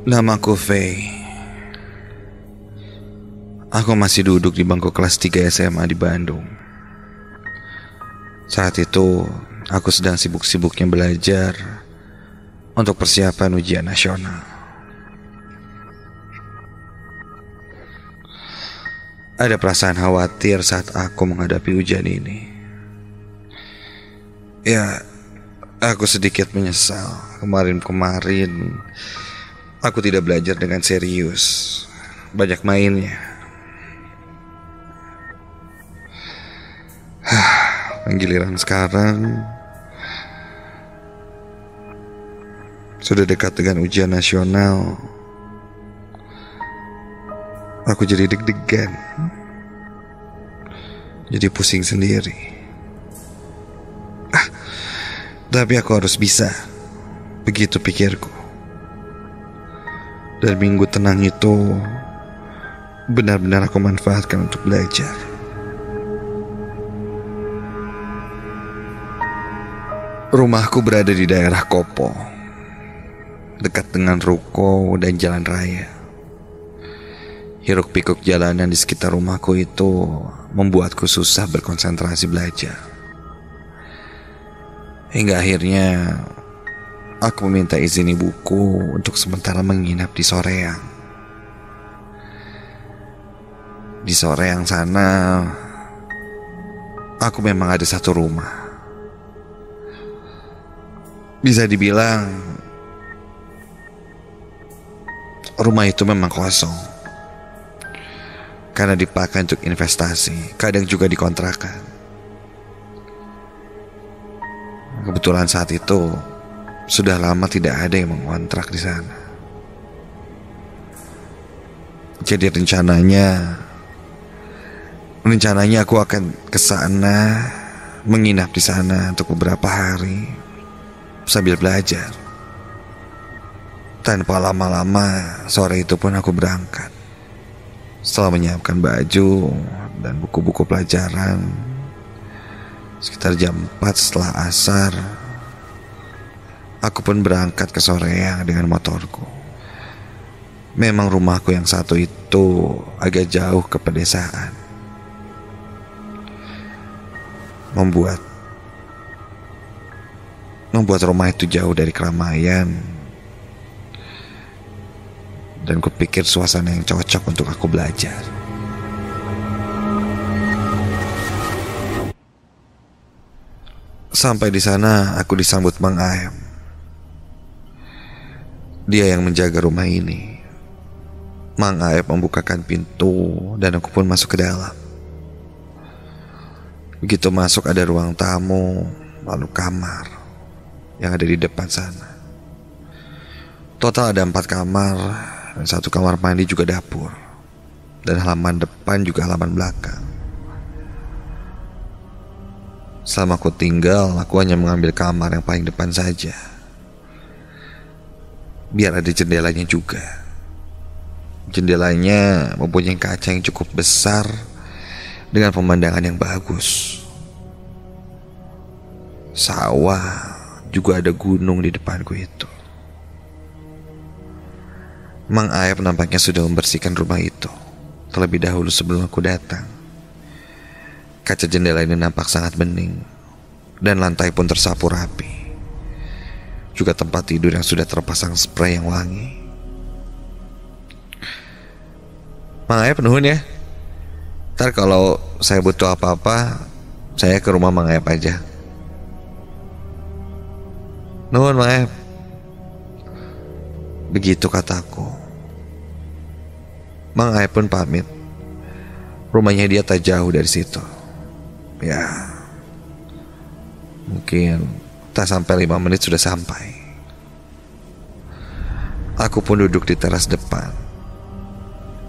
Namaku Faye. Aku masih duduk di bangku kelas 3 SMA di Bandung. Saat itu, aku sedang sibuk-sibuknya belajar untuk persiapan ujian nasional. Ada perasaan khawatir saat aku menghadapi ujian ini. Ya, aku sedikit menyesal kemarin aku tidak belajar dengan serius. Banyak mainnya. Giliran sekarang sudah dekat dengan ujian nasional, aku jadi deg-degan, jadi pusing sendiri. Tapi aku harus bisa, begitu pikirku. Dan minggu tenang itu benar-benar aku manfaatkan untuk belajar. Rumahku berada di daerah Kopo, dekat dengan ruko dan jalan raya. Hiruk-pikuk jalanan di sekitar rumahku itu membuatku susah berkonsentrasi belajar. Hingga akhirnya aku meminta izin ibuku untuk sementara menginap di Soreang. Di Soreang sana, aku memang ada satu rumah. Bisa dibilang rumah itu memang kosong karena dipakai untuk investasi, kadang juga dikontrakan. Kebetulan saat itu sudah lama tidak ada yang mengontrak di sana. Jadi rencananya aku akan ke sana, menginap di sana untuk beberapa hari sambil belajar. Tanpa lama-lama, sore itu pun aku berangkat. Setelah menyiapkan baju dan buku-buku pelajaran, sekitar jam 4 setelah asar, aku pun berangkat ke Soreang dengan motorku. Memang rumahku yang satu itu agak jauh ke pedesaan, membuat rumah itu jauh dari keramaian. Dan kupikir suasana yang cocok untuk aku belajar. Sampai di sana aku disambut Mang Aem. Dia yang menjaga rumah ini. Mang Aem membukakan pintu dan aku pun masuk ke dalam. Begitu masuk ada ruang tamu, lalu kamar yang ada di depan sana. Total ada 4 kamar, dan 1 kamar mandi juga dapur, dan halaman depan juga halaman belakang. Selama aku tinggal, aku hanya mengambil kamar yang paling depan saja, biar ada jendelanya juga. Jendelanya mempunyai kaca yang cukup besar dengan pemandangan yang bagus. Sawah, juga ada gunung di depanku itu. Mang Aep nampaknya sudah membersihkan rumah itu terlebih dahulu sebelum aku datang. Kaca jendela ini nampak sangat bening, dan lantai pun tersapu rapi. Juga tempat tidur yang sudah terpasang spray yang wangi. Mang Aep nuhun ya. Ntar kalau saya butuh apa-apa, saya ke rumah Mang Aep aja. Nuhun Mang Aep. Begitu kataku. Mang Aep pun pamit. Rumahnya dia tak jauh dari situ. Ya, mungkin tak sampai 5 menit sudah sampai. Aku pun duduk di teras depan.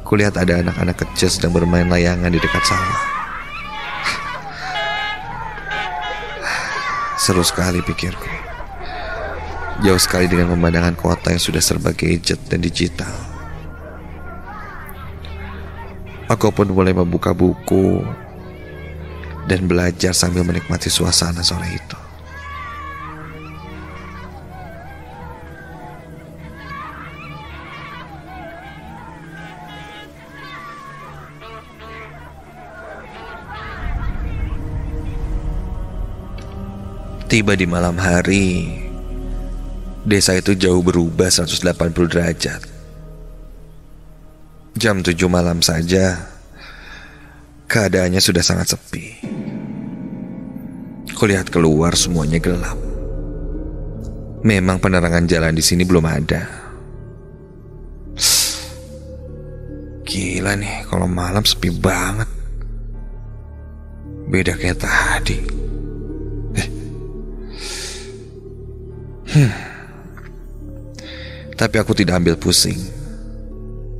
Kulihat ada anak-anak kecil sedang bermain layangan di dekat sawah. Seru sekali pikirku. Jauh sekali dengan pemandangan kota yang sudah serba gadget dan digital. Aku pun mulai membuka buku dan belajar sambil menikmati suasana sore itu. Tiba di malam hari, desa itu jauh berubah 180 derajat. Jam 7 malam saja, keadaannya sudah sangat sepi. Kulihat keluar semuanya gelap. Memang penerangan jalan di sini belum ada. Gila nih, kalau malam sepi banget. Beda kayak tadi. Tapi aku tidak ambil pusing.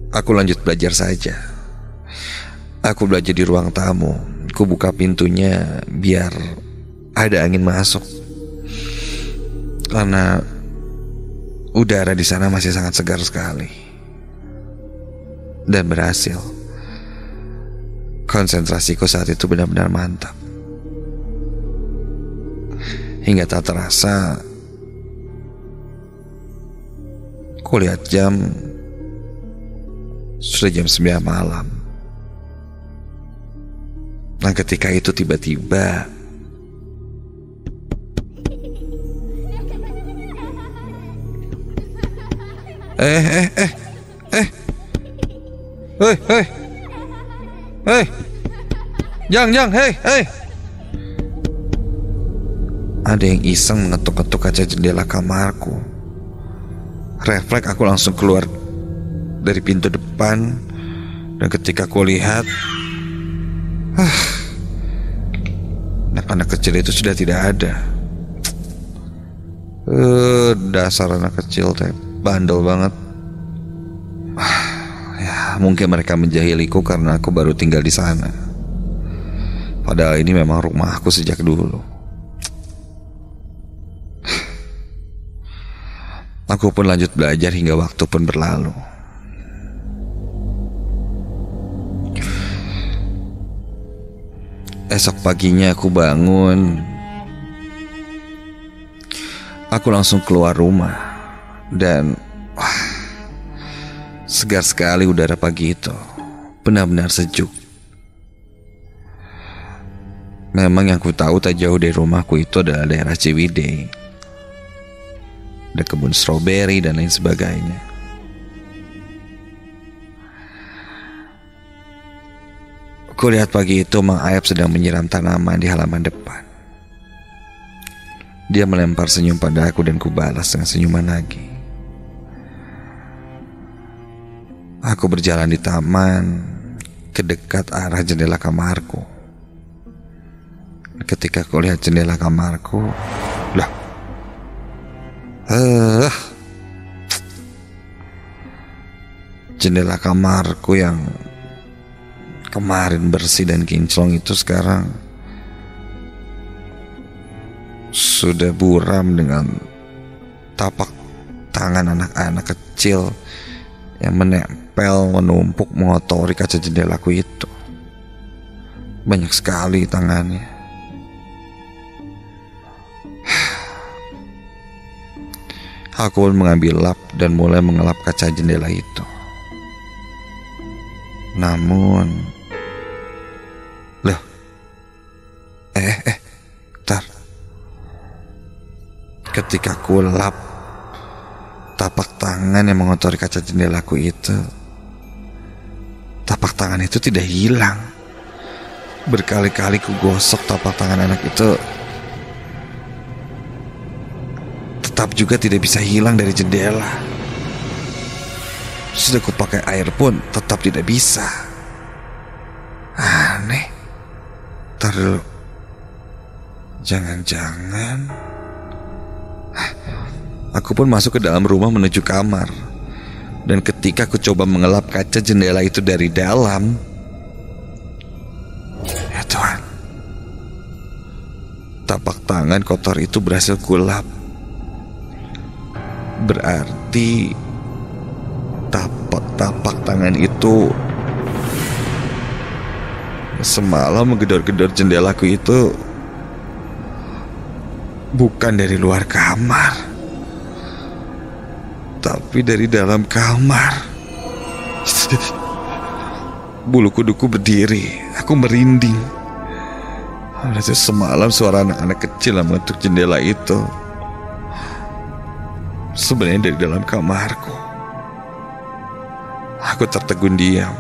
Aku lanjut belajar saja. Aku belajar di ruang tamu. Aku buka pintunya biar ada angin masuk. Karena udara di sana masih sangat segar sekali. Dan berhasil. Konsentrasiku saat itu benar-benar mantap. Hingga tak terasa, kulihat jam, sudah jam 9 malam. Dan ketika itu tiba-tiba Jang, ada yang iseng mengetuk-ketuk kaca jendela kamarku. Refleks aku langsung keluar dari pintu depan. Dan ketika aku lihat, anak-anak kecil itu sudah tidak ada. Dasar anak kecil teh, bandel banget. Ya, mungkin mereka menjahiliku karena aku baru tinggal di sana. Padahal ini memang rumahku sejak dulu. Aku pun lanjut belajar hingga waktu pun berlalu. Esok paginya aku bangun. Aku langsung keluar rumah. Dan segar sekali udara pagi itu. Benar-benar sejuk. Memang yang ku tahu tak jauh dari rumahku itu adalah daerah Ciwidey. Ada kebun stroberi dan lain sebagainya. Kulihat pagi itu Mang Ayap sedang menyiram tanaman di halaman depan. Dia melempar senyum pada aku dan ku balas dengan senyuman lagi. Aku berjalan di taman ke dekat arah jendela kamarku. Ketika aku lihat jendela kamarku, jendela kamarku yang kemarin bersih dan kinclong itu sekarang sudah buram dengan tapak tangan anak-anak kecil yang menempel, menumpuk, mengotori kaca jendelaku itu. Banyak sekali tangannya. Aku pun mengambil lap dan mulai mengelap kaca jendela itu. Namun, tar. Ketika aku lap tapak tangan yang mengotori kaca jendelaku itu, tapak tangan itu tidak hilang. Berkali-kali ku gosok tapak tangan anak itu, tetap juga tidak bisa hilang dari jendela. Sudah ku pakai air pun tetap tidak bisa. Aneh. Ntar dulu. Jangan-jangan aku pun masuk ke dalam rumah menuju kamar. Dan ketika aku coba mengelap kaca jendela itu dari dalam, ya Tuhan, tapak tangan kotor itu berhasil kulap. Berarti tapak tangan itu semalam menggedor-gedor jendelaku itu bukan dari luar kamar, tapi dari dalam kamar. Bulu kuduku berdiri, aku merinding. Sejak semalam suara anak-anak kecil yang mengetuk jendela itu sebenarnya dari dalam kamarku. Aku tertegun diam.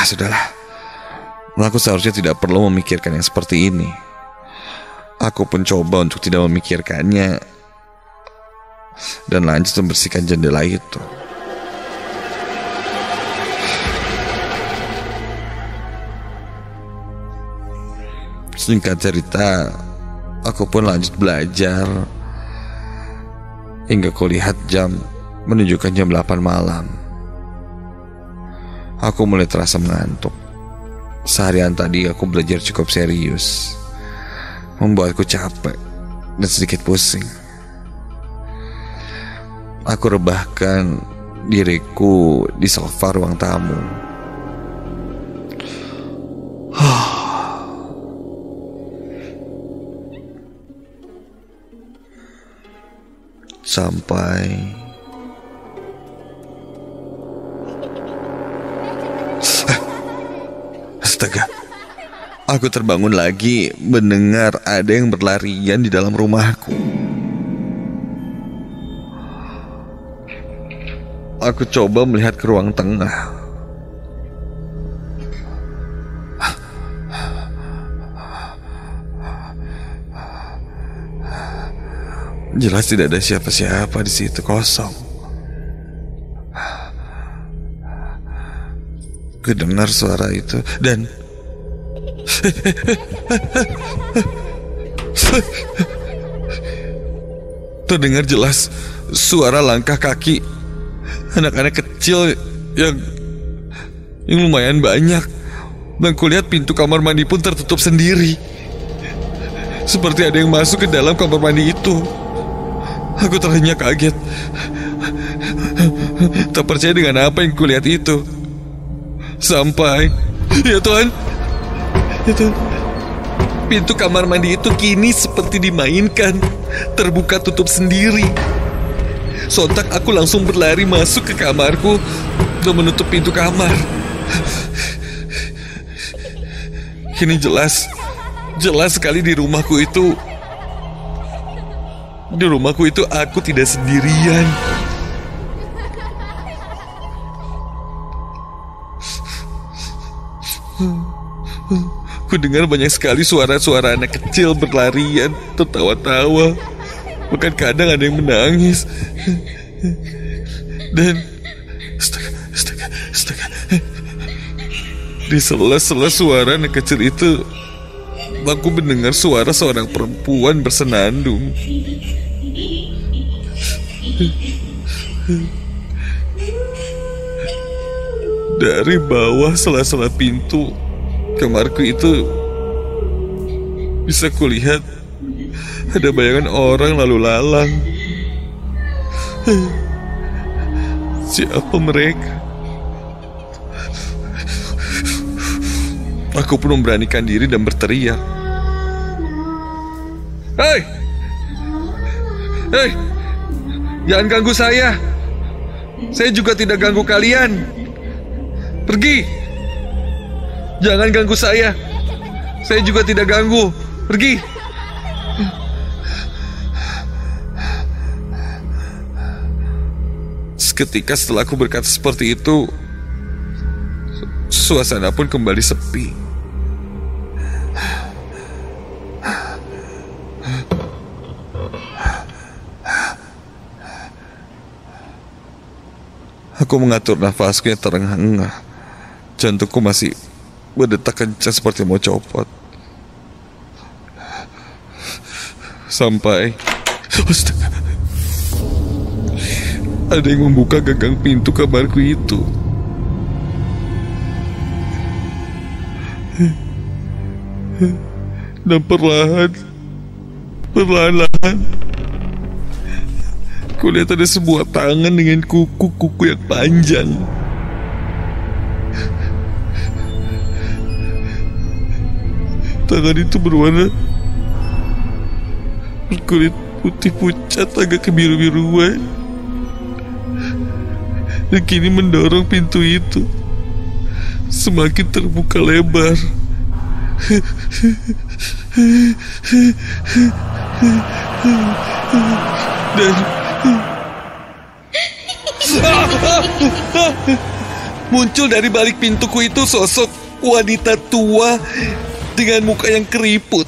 Sudahlah. Aku seharusnya tidak perlu memikirkan yang seperti ini. Aku pun coba untuk tidak memikirkannya dan lanjut membersihkan jendela itu. Singkat cerita, aku pun lanjut belajar hingga kulihat jam menunjukkan jam 8 malam. Aku mulai terasa mengantuk. Seharian tadi aku belajar cukup serius, membuatku capek dan sedikit pusing. Aku rebahkan diriku di sofa ruang tamu. Sampai astaga, aku terbangun lagi mendengar ada yang berlarian di dalam rumahku. Aku coba melihat ke ruang tengah. Jelas tidak ada siapa-siapa di situ, kosong. Kudengar suara itu dan terdengar jelas suara langkah kaki anak-anak kecil yang lumayan banyak. Dan kulihat pintu kamar mandi pun tertutup sendiri, seperti ada yang masuk ke dalam kamar mandi itu. Aku terhenyak kaget, tak percaya dengan apa yang kulihat itu. Sampai, ya Tuhan, pintu kamar mandi itu kini seperti dimainkan, terbuka tutup sendiri. Sontak aku langsung berlari masuk ke kamarku dan menutup pintu kamar. Kini jelas sekali di rumahku itu aku tidak sendirian. Ku dengar banyak sekali suara-suara anak kecil berlarian, tertawa-tawa. Bahkan kadang ada yang menangis. Dan astaga. Di sela-sela suara anak kecil itu, aku mendengar suara seorang perempuan bersenandung. Dari bawah sela-sela pintu kamarku itu bisa kulihat ada bayangan orang lalu lalang. Siapa mereka? Aku pun memberanikan diri dan berteriak. Hei! Jangan ganggu saya. Saya juga tidak ganggu kalian. Pergi! Jangan ganggu saya. Saya juga tidak ganggu. Pergi! Seketika setelah aku berkata seperti itu, suasana pun kembali sepi. Aku mengatur nafasku yang terengah-engah. Jantungku masih berdetak kencang seperti mau copot. Sampai ada yang membuka gagang pintu kamarku itu. Dan perlahan-lahan kulihat ada sebuah tangan dengan kuku-kuku yang panjang. Tangan itu berwarna berkulit putih pucat agak kebiru-biruan, dan kini mendorong pintu itu semakin terbuka lebar Dan muncul dari balik pintuku itu sosok wanita tua dengan muka yang keriput.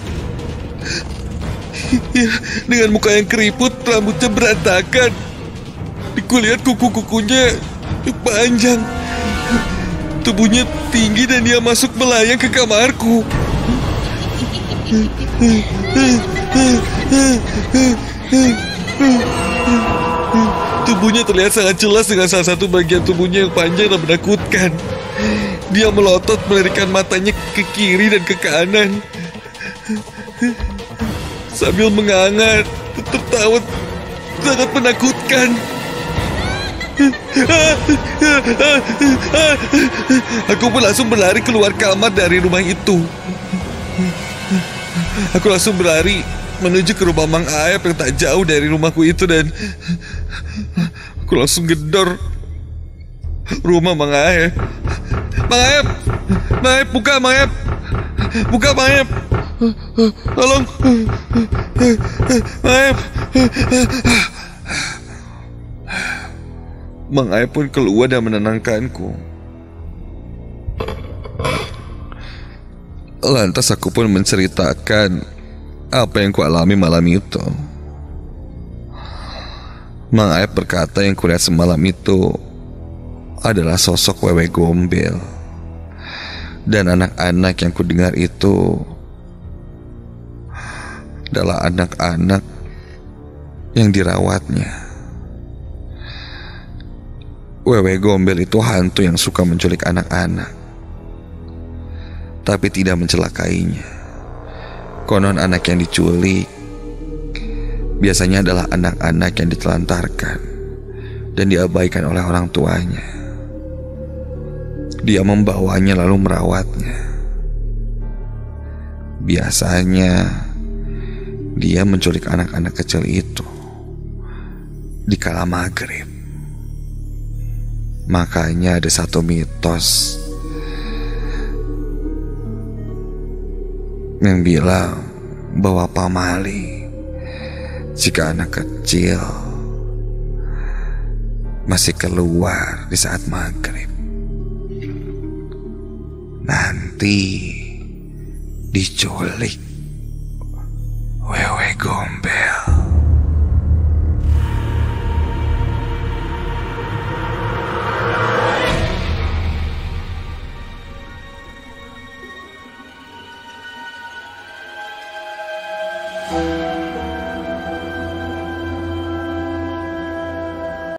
Ya, dengan muka yang keriput, rambutnya berantakan. Kulihat kuku-kukunya panjang. Tubuhnya tinggi dan dia masuk melayang ke kamarku. Tubuhnya terlihat sangat jelas dengan salah satu bagian tubuhnya yang panjang dan menakutkan. Dia melotot melirikan matanya ke kiri dan ke kanan sambil menganga, tertawa sangat menakutkan. Aku pun langsung berlari keluar kamar dari rumah itu. Aku langsung berlari menuju ke rumah Mang Aep yang tak jauh dari rumahku itu, dan aku langsung gedor rumah Mang Aep. Mang Aep, Mang Aep, buka Mang Aep, buka Mang Aep, tolong Mang Aep. Mang Aep pun keluar dan menenangkanku. Lantas aku pun menceritakan apa yang kualami malam itu. Mang Aep berkata yang kulihat semalam itu adalah sosok Wewe Gombel. Dan anak-anak yang kudengar itu adalah anak-anak yang dirawatnya. Wewe Gombel itu hantu yang suka menculik anak-anak, tapi tidak mencelakainya. Konon anak yang diculik biasanya adalah anak-anak yang ditelantarkan dan diabaikan oleh orang tuanya. Dia membawanya lalu merawatnya. Biasanya dia menculik anak-anak kecil itu di kala maghrib. Makanya ada satu mitos yang bilang bahwa pamali jika anak kecil masih keluar di saat maghrib, nanti diculik Wewe Gombel.